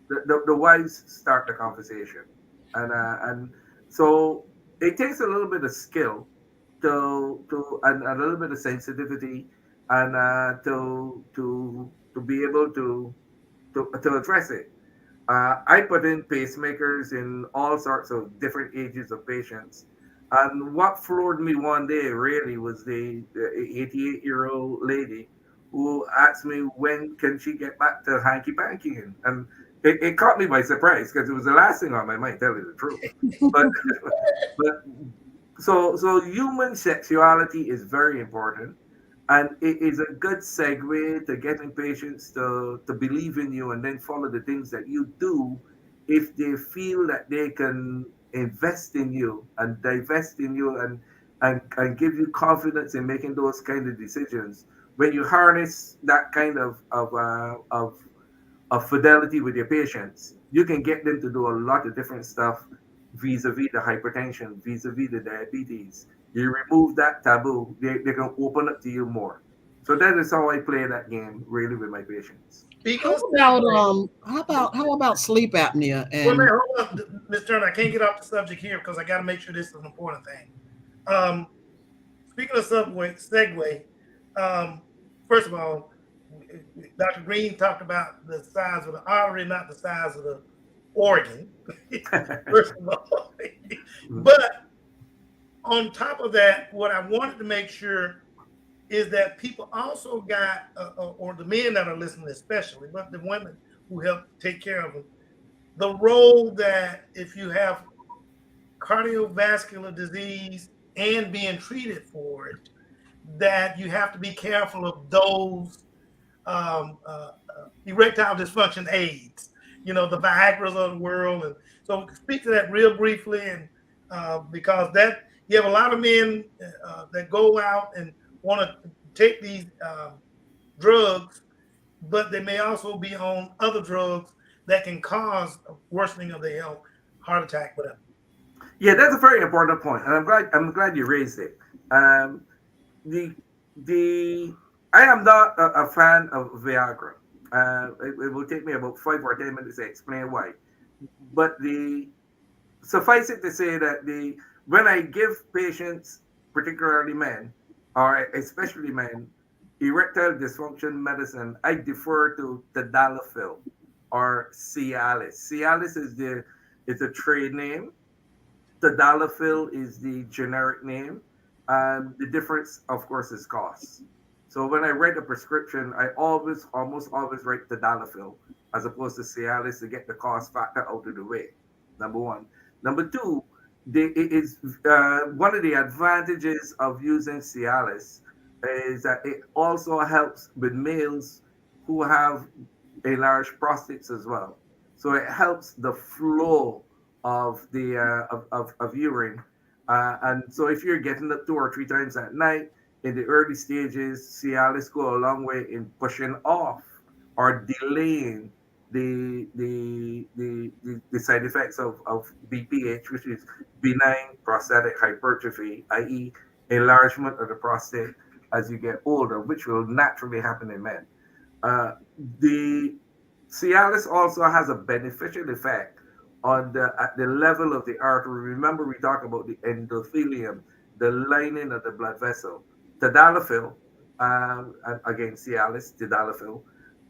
The wives start the conversation, and so it takes a little bit of skill to and a little bit of sensitivity and to be able to address it. I put in pacemakers in all sorts of different ages of patients. And what floored me one day really was the 88-year-old lady who asked me when can she get back to hanky pankying. And it caught me by surprise because it was the last thing on my mind, tell you the truth. But but so human sexuality is very important, and it is a good segue to getting patients to believe in you and then follow the things that you do if they feel that they can invest in you and divest in you and give you confidence in making those kind of decisions. When you harness that kind of fidelity with your patients, you can get them to do a lot of different stuff vis-a-vis the hypertension, vis-a-vis the diabetes. You remove that taboo, they can open up to you more. So that is how I play that game really with my patients. Speaking How of about segue, sleep apnea well, man, and hold on, Miss Turner. I can't get off the subject here because I got to make sure this is an important thing. Um, Speaking of segue, um, first of all, Dr. Green talked about the size of the artery, not the size of the organ. First of all, but on top of that, what I wanted to make sure is that people also got, or the men that are listening, especially, but the women who help take care of them, the role that if you have cardiovascular disease and being treated for it, that you have to be careful of those erectile dysfunction aids, the Viagra's of the world. And so speak to that real briefly. And because that you have a lot of men that go out and want to take these drugs, but they may also be on other drugs that can cause a worsening of their health, heart attack, whatever. Yeah, that's a very important point, and I'm glad you raised it. Um, the the I am not a fan of Viagra. It will take me about 5 or 10 minutes to explain why. But the suffice it to say that the when I give patients, particularly men, or especially men, erectile dysfunction medicine, I defer to tadalafil or Cialis. Cialis is a trade name. Tadalafil is the generic name. The difference, of course, is cost. So when I write a prescription, I almost always write Tadalafil as opposed to Cialis to get the cost factor out of the way. Number one. Number two, it is one of the advantages of using Cialis is that it also helps with males who have a large prostates as well. So it helps the flow of the of urine. And so if you're getting up 2 or 3 times at night in the early stages, Cialis go a long way in pushing off or delaying the side effects of BPH, which is benign prostatic hypertrophy, i.e., enlargement of the prostate as you get older, which will naturally happen in men. Uh, the Cialis also has a beneficial effect on the at the level of the artery. Remember, we talked about the endothelium, the lining of the blood vessel. Tadalafil, and again, Cialis, tadalafil,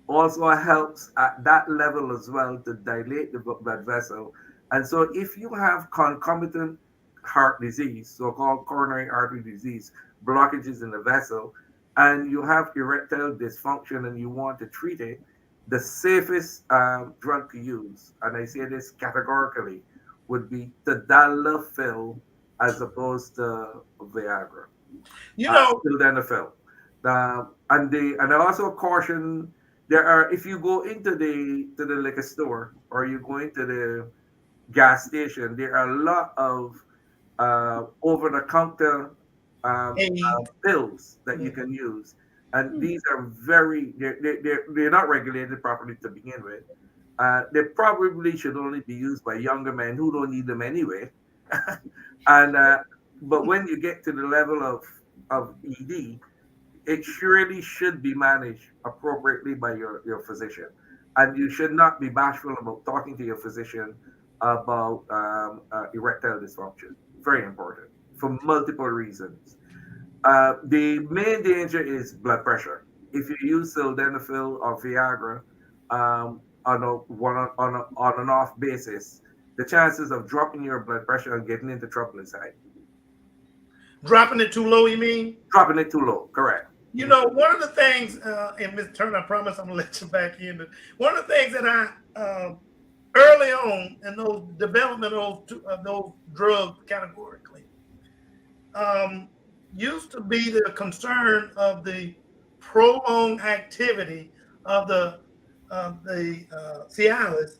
also helps at that level as well to dilate the blood vessel. And so, if you have concomitant heart disease, so called coronary artery disease, blockages in the vessel, and you have erectile dysfunction and you want to treat it, the safest drug to use, and I say this categorically, would be tadalafil as opposed to Viagra, You know, sildenafil. And I also caution there are if you go into the liquor store or you go into gas station, there are a lot of over-the-counter Hey, pills that you yeah. can use, and these are they're not regulated properly to begin with. They probably should only be used by younger men who don't need them anyway. And but when you get to the level of ED, it surely should be managed appropriately by your physician. And you should not be bashful about talking to your physician about erectile dysfunction. Very important for multiple reasons. The main danger is blood pressure. If you use sildenafil or Viagra on a on an off basis, the chances of dropping your blood pressure and getting into trouble is high. Dropping it too low, you mean? Dropping it too low, correct. You know, one of the things, and Miss Turner, I promise I'm gonna let you back in. One of the things that I early on in those development of those drugs categorically um, used to be the concern of the prolonged activity of the Cialis,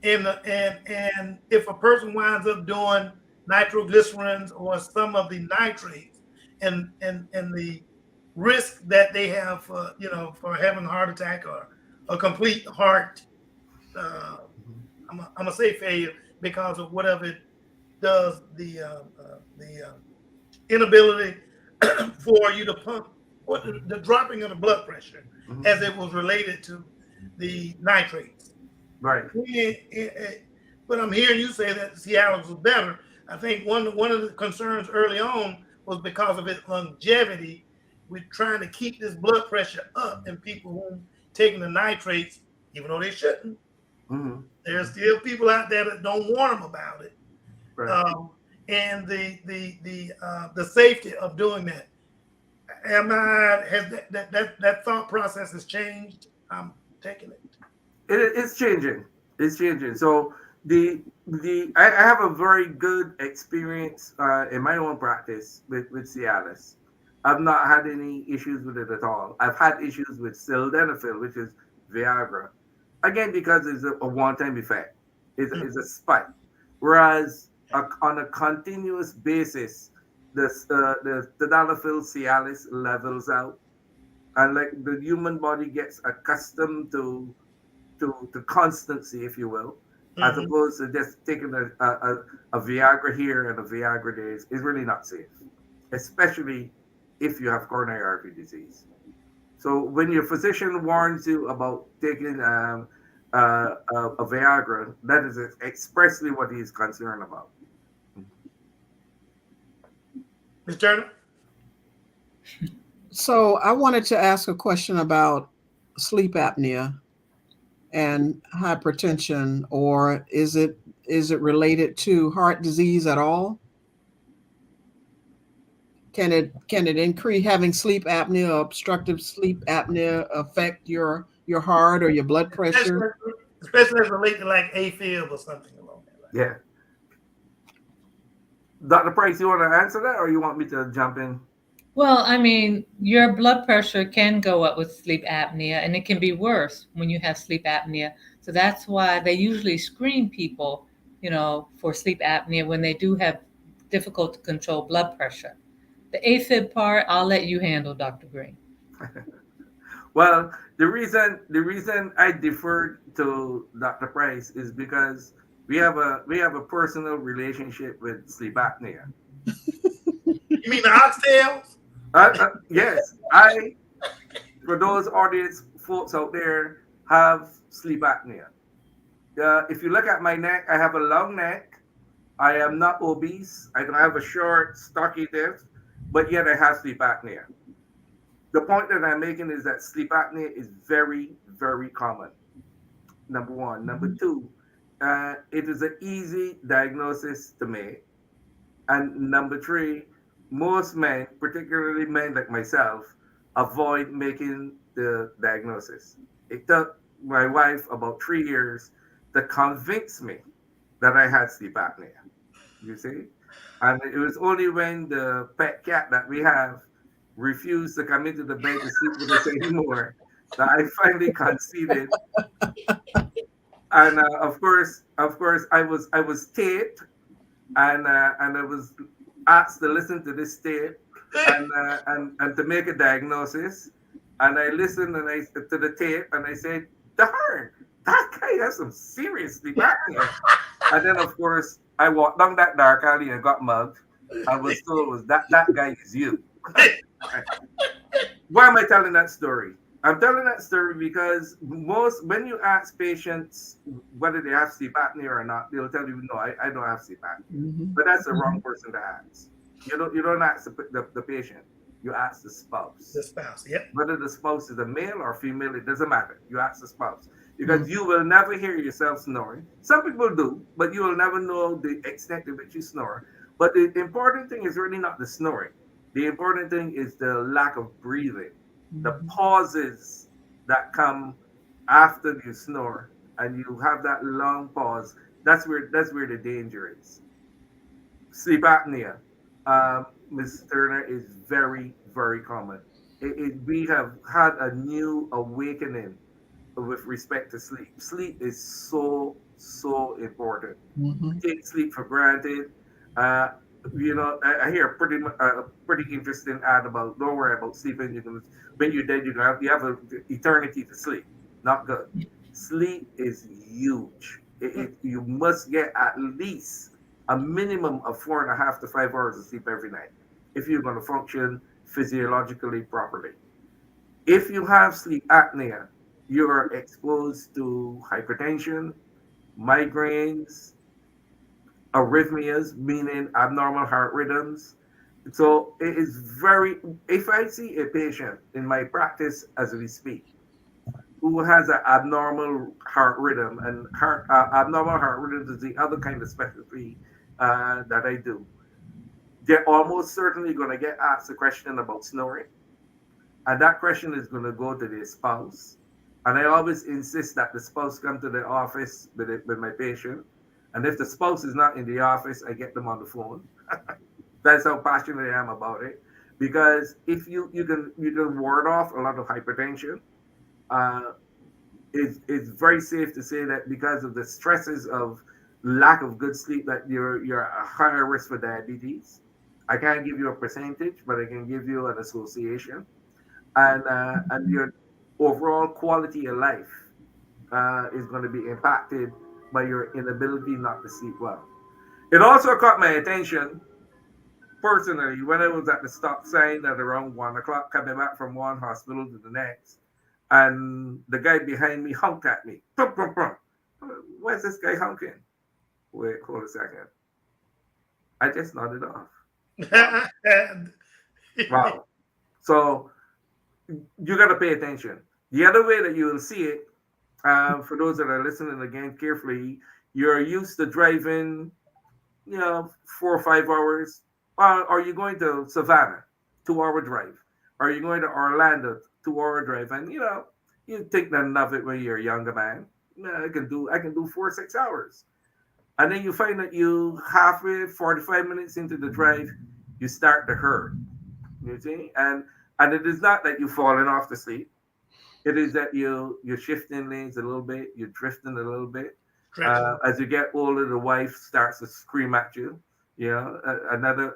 and if a person winds up doing nitroglycerins or some of the nitrates, and the risk that they have for for having a heart attack or a complete heart, uh, I'm gonna say failure because of whatever it does, the inability for you to pump, or the dropping of the blood pressure Mhm. as it was related to the nitrates. Right. But I'm hearing you say that Seattle was better. I think one of the concerns early on was because of its longevity. We're trying to keep this blood pressure up in people who taking the nitrates, even though they shouldn't. Hmm. There's still people out there that don't warn them about it, Right. um, and the safety of doing that. Am I has that thought process has changed? I'm taking it. It's changing. It's changing. So I have a very good experience in my own practice with Cialis. I've not had any issues with it at all. I've had issues with sildenafil, which is Viagra, again because it's a one-time effect. It's a spike, whereas on a continuous basis, the sildenafil Cialis levels out, and like the human body gets accustomed to constancy, if you will, as Mm-hmm. opposed to just taking a Viagra here and a Viagra there is really not safe, especially if you have coronary artery disease. So when your physician warns you about taking a Viagra, that is expressly what he is concerned about. Ms. Turner? So I wanted to ask a question about sleep apnea and hypertension, or is it related to heart disease at all? Can it increase having sleep apnea, obstructive sleep apnea affect your heart or your blood pressure? especially especially as related to like AFib or something along that line. Yeah. Dr. Price, you want to answer that or you want me to jump in? Well, I mean, your blood pressure can go up with sleep apnea, and it can be worse when you have sleep apnea. So that's why they usually screen people, for sleep apnea when they do have difficult to control blood pressure. The AFib part, I'll let you handle, Dr. Green. Well, the reason I deferred to Dr. Price is because we have a personal relationship with sleep apnea. You mean the oxtails? Yes, I for those audience folks out there have sleep apnea. If you look at my neck, I have a long neck. I am not obese. I don't have a short, stocky neck, but yet I have sleep apnea. The point that I'm making is that sleep apnea is very, very common. Number one. Number two, it is an easy diagnosis to make. And number three, most men, particularly men like myself, avoid making the diagnosis. It took my wife about 3 years to convince me that I had sleep apnea. You see? And it was only when the pet cat that we have refused to come into the bed to sleep with us anymore that I finally conceded And of course, I was taped, and I was asked to listen to this tape, and to make a diagnosis. And I listened to the tape, and I said, "Darn, that guy has some serious sleep apnea." And then, of course, I walked down that dark alley and got mugged. I was told was that guy is you. Why am I telling that story? I'm telling that story because most when you ask patients whether they have sleep apnea or not, they'll tell you, no, I don't have sleep apnea. Mhm. But that's the wrong Mhm. person to ask. You don't ask the patient. You ask the The spouse. spouse. Yep. Whether the spouse is a male or female, it doesn't matter. You ask the spouse because Mhm. you will never hear yourself snoring. Some people do, but you will never know the extent to which you snore. But the important thing is really not the snoring. The important thing is the lack of breathing, the Mhm. pauses that come after you snore, and you have that long pause. That's where the danger is. Sleep apnea, Ms. Turner, is very, very common. We have had a new awakening with respect to sleep. Sleep is so, so important. We Mhm. take sleep for granted. Uh, I hear a pretty interesting ad about don't worry about sleeping. When you're dead, you have an eternity to sleep. Not good. Sleep is huge. You must get at least a minimum of 4.5 to 5 hours of sleep every night if you're going to function physiologically properly. If you have sleep apnea, you are exposed to hypertension, migraines, arrhythmias, meaning abnormal heart rhythms. So it is very, if I see a patient in my practice as we speak who has an abnormal heart rhythm, and abnormal heart rhythms is the other kind of specialty that I do, they're almost certainly going to get asked a question about snoring, and that question is going to go to their spouse. And I always insist that the spouse come to the office with my patient. And if the spouse is not in the office, I get them on the phone. That's how passionate I am about it. Because if you can ward off a lot of hypertension, uh, it's very safe to say that because of the stresses of lack of good sleep, that you're a higher risk for diabetes. I can't give you a percentage, but I can give you an association, and your overall quality of life is going to be impacted by your inability not to sleep well. It also caught my attention personally when I was at the stop sign at around 1 o'clock, coming back from one hospital to the next, and the guy behind me honked at me. Prum, prum, prum. Why is this guy honking? Wait, hold a second. I just nodded off. Wow. Wow. So you got to pay attention. The other way that you will see it, for those that are listening again carefully, you're used to driving, 4 or 5 hours. Are you going to Savannah, 2 hour drive? Are you going to Orlando, 2 hour drive? And you think nothing of it when you're a younger man. I can do 4 or 6 hours. And then you find that you halfway, 45 minutes into the drive, you start to hurt. You see? And it is not that you've fallen off to sleep. It is that you're shifting lanes a little bit, you're drifting a little bit. Stretching. As you get older, the wife starts to scream at you. Another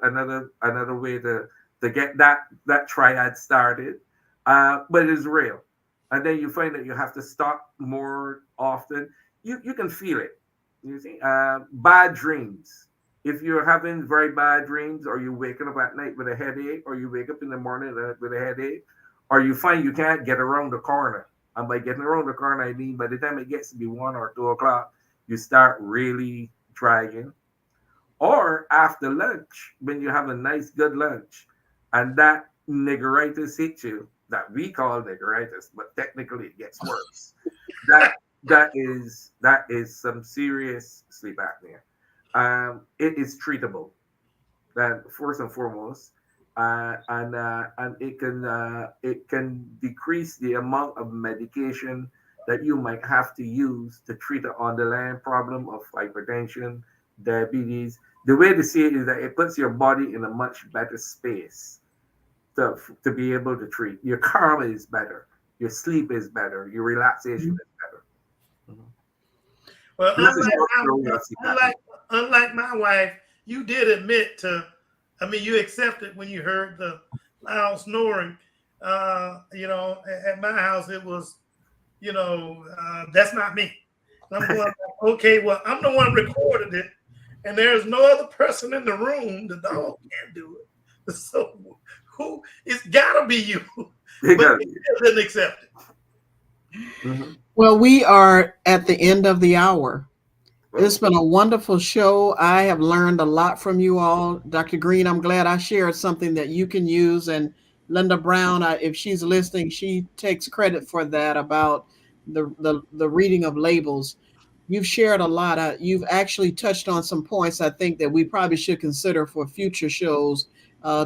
way to get that triad started, but it is real. And then you find that you have to stop more often. You can feel it. You see, bad dreams. If you're having very bad dreams, or you're waking up at night with a headache, or you wake up in the morning with a headache, or you find you can't get around the corner. And by getting around the corner, I mean by the time it gets to be 1 or 2 o'clock, you start really dragging. Or after lunch, when you have a nice, good lunch, and that niggeritis hits you, that we call niggeritis, but technically it gets worse. That that is some serious sleep apnea. It is treatable, that first and foremost, and it can decrease the amount of medication that you might have to use to treat the underlying problem of hypertension, diabetes. The way to see it is that it puts your body in a much better space to be able to treat. Your karma is better, your sleep is better, your relaxation is better. Mhm. Well, That's a short story. I see that. unlike my wife, you did admit to. I mean, you accepted when you heard the loud snoring. At my house, it was, that's not me. And I'm going, okay, well, I'm the one recorded it, and there's no other person in the room. The dog can't do it. So who? It's gotta be you. They But got you still didn't accept it. Mhm. Well, we are at the end of the hour. It's Well, been a wonderful show. I have learned a lot from you all. Dr. Green, I'm glad I shared something that you can use. And Linda Brown, if she's listening, she takes credit for that about the reading of labels. You've shared a lot. You've actually touched on some points I think that we probably should consider for future shows.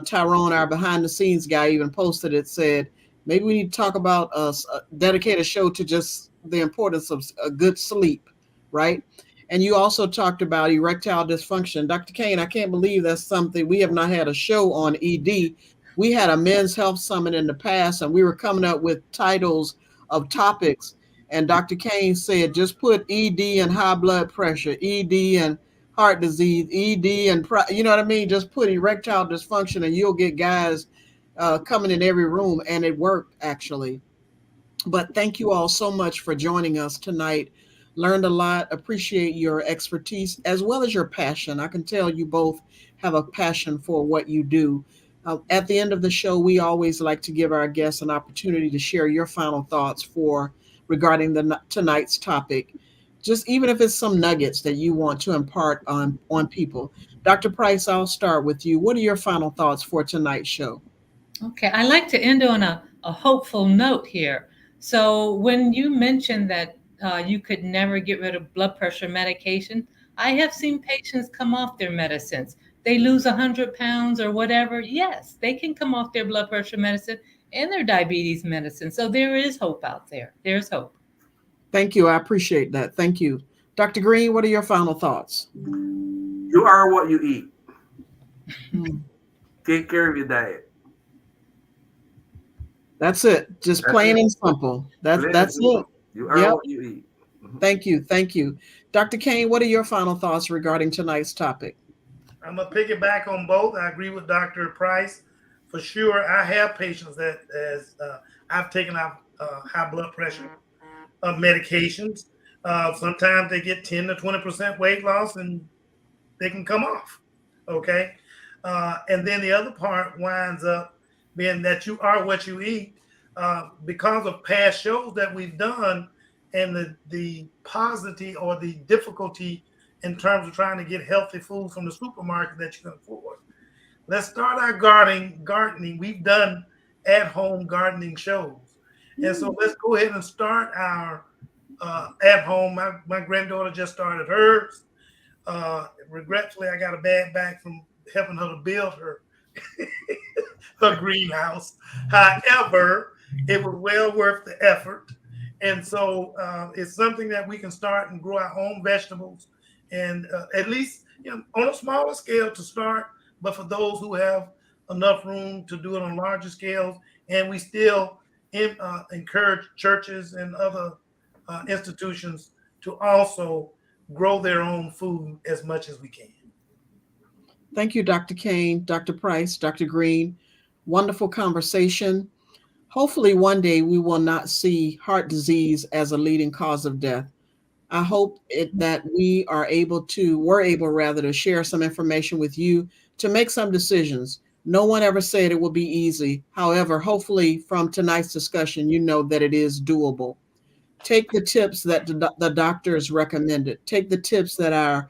Tyrone, our behind the scenes guy, even posted it, said, maybe we need to talk about dedicate a show to just the importance of a good sleep, right? And you also talked about erectile dysfunction. Dr. Kane, I can't believe that's something we have not had a show on ED. We had a men's health summit in the past, and we were coming up with titles of topics. And Dr. Kane said, just put ED and high blood pressure, ED and heart disease, ED and, you know what I mean? Just put erectile dysfunction, and you'll get guys coming in every room. And it worked, actually. But thank you all so much for joining us tonight. Learned a lot, appreciate your expertise as well as your passion. I can tell you both have a passion for what you do. At the end of the show, we always like to give our guests an opportunity to share your final thoughts for regarding tonight's topic. Just even if it's some nuggets that you want to impart on people. Dr. Price, I'll start with you. What are your final thoughts for tonight's show? Okay, I like to end on a hopeful note here. So, when you mentioned that you could never get rid of blood pressure medication, I have seen patients come off their medicines. They lose 100 pounds or whatever. Yes, they can come off their blood pressure medicine and their diabetes medicine. So, there is hope out there. There's hope. Thank you. I appreciate that. Thank you. Dr. Green, what are your final thoughts? you are what you eat. Hmm. Take care of your diet. That's it. Just That's plain it. and simple. That's Plain and that's it. simple. You are Yep. what you eat. Mhm. Thank you. Thank you. Dr. Kane, what are your final thoughts regarding tonight's topic? I'm gonna piggyback on both. I agree with Dr. Price for sure. I have patients that as I've taken out high blood pressure medications. Sometimes they get 10 to 20% weight loss and they can come off. Okay. And then the other part winds up being that you are what you eat because of past shows that we've done and the paucity or the difficulty in terms of trying to get healthy food from the supermarket that you can afford. Let's start our gardening. We've done at-home gardening shows. And so let's go ahead and start our at home. My granddaughter just started hers. Regretfully, I got a bad back from helping her to build her greenhouse. However, it was well worth the effort. And so it's something that we can start and grow our own vegetables and at least on a smaller scale to start. But for those who have enough room to do it on larger scales, and we still encourage churches and other institutions to also grow their own food as much as we can. Thank you, Dr. Kane, Dr. Price, Dr. Green. Wonderful conversation. Hopefully, one day we will not see heart disease as a leading cause of death. I hope that we're able rather to share some information with you to make some decisions. No one ever said it will be easy. However, hopefully from tonight's discussion, you know that it is doable. Take the tips that the doctors recommended. Take the tips that our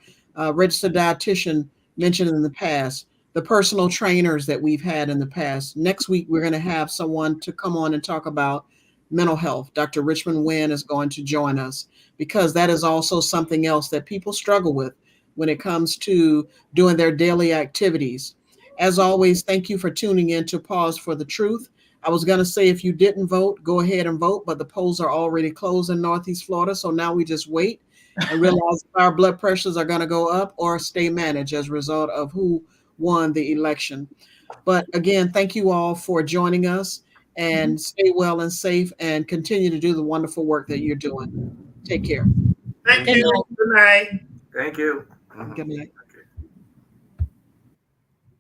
registered dietitian mentioned in the past, the personal trainers that we've had in the past. Next week, we're going to have someone to come on and talk about mental health. Dr. Richmond Wynn is going to join us because that is also something else that people struggle with when it comes to doing their daily activities. As always, thank you for tuning in to Pause for the Truth. I was going to say if you didn't vote, go ahead and vote, but the polls are already closed in Northeast Florida. So now we just wait and realize if our blood pressures are going to go up or stay managed as a result of who won the election. But again, thank you all for joining us and stay well and safe and continue to do the wonderful work that you're doing. Take care. Thank Good you. night. Good night. Thank you. Good night.